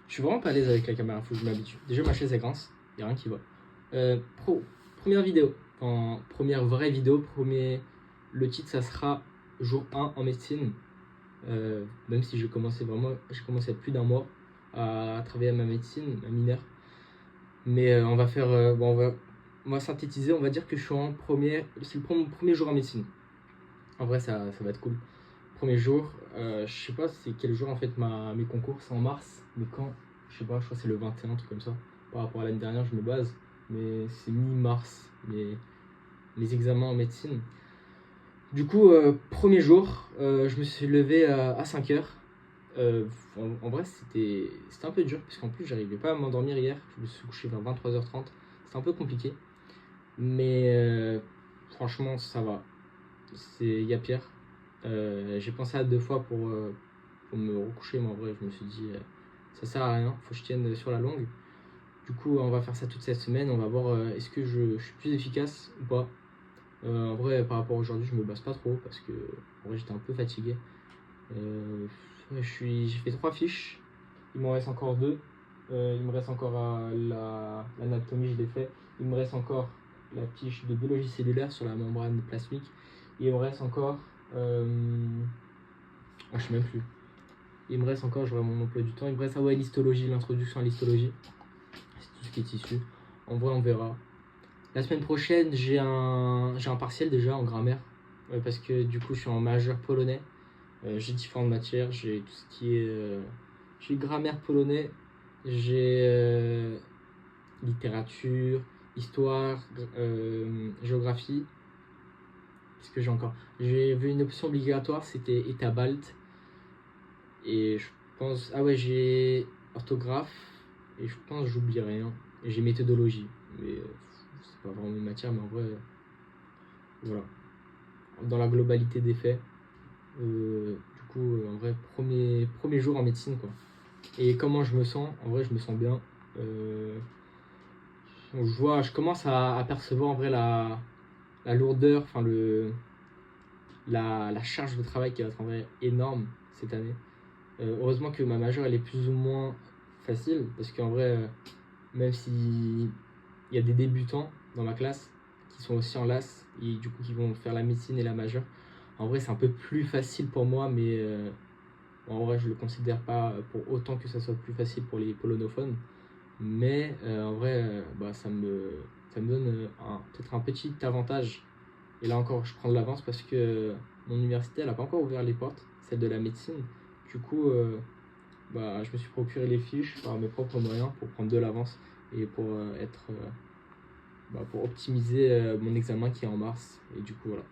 Je suis vraiment pas à l'aise avec la caméra, faut que je m'habitue. Déjà, ma chaise elle grince, y a rien qui va. Première vidéo, première vraie vidéo, le titre ça sera jour 1 en médecine. Même si j'ai commencé il y a plus d'un mois à travailler à ma médecine, ma mineure. Mais on va faire, on va synthétiser, on va dire que je suis c'est mon premier jour en médecine. En vrai, ça va être cool. Premier jour, je sais pas c'est quel jour en fait mes concours, c'est en mars, mais quand, je sais pas, je crois que c'est le 21, un truc comme ça. Par rapport à l'année dernière, je me base, mais c'est mi-mars, les examens en médecine. Du coup, premier jour, je me suis levé à 5h. En vrai, c'était un peu dur, parce qu'en plus, j'arrivais pas à m'endormir hier. Je me suis couché vers 23h30. C'était un peu compliqué. Mais franchement, ça va. Il y a pire. J'ai pensé à 2 fois pour me recoucher, mais en vrai, je me suis dit, ça sert à rien, faut que je tienne sur la longue. Du coup, on va faire ça toute cette semaine. On va voir est-ce que je suis plus efficace ou pas. En vrai, par rapport à aujourd'hui, je me base pas trop parce que en vrai, j'étais un peu fatigué. J'ai fait 3 fiches. Il m'en reste encore 2. Il me reste encore l'anatomie, je l'ai fait. Il me reste encore la fiche de biologie cellulaire sur la membrane plasmique. Et il me reste encore. Je sais même plus. Il me reste encore, je vois mon emploi du temps. Il me reste l'histologie, l'introduction à l'histologie. C'est tout ce qui est issu. En vrai, on verra. La semaine prochaine, j'ai un partiel déjà en grammaire. Parce que du coup, je suis en majeur polonais. J'ai différentes matières. J'ai tout ce qui est. J'ai grammaire polonais. J'ai littérature, histoire, géographie. Qu'est-ce que j'ai encore? J'ai vu une option obligatoire, c'était État balte. Et je pense. Ah ouais, j'ai orthographe. Et je pense que j'oublie rien. Et j'ai méthodologie. Mais c'est pas vraiment une matière, mais en vrai. Voilà. Dans la globalité des faits. Du coup, en vrai, premier jour en médecine, quoi. Et comment je me sens? En vrai, je me sens bien. Je commence à percevoir en vrai la lourdeur, enfin la charge de travail qui va être en vrai énorme cette année. Heureusement que ma majeure elle est plus ou moins facile parce qu'en vrai, même si il y a des débutants dans ma classe qui sont aussi en LAS et du coup qui vont faire la médecine et la majeure, en vrai c'est un peu plus facile pour moi, mais en vrai je le considère pas pour autant que ça soit plus facile pour les polonophones. Mais en vrai, ça me donne peut-être un petit avantage. Et là encore, je prends de l'avance parce que mon université, elle n'a pas encore ouvert les portes, celle de la médecine. Du coup, je me suis procuré les fiches par mes propres moyens pour prendre de l'avance et pour optimiser mon examen qui est en mars. Et du coup, voilà.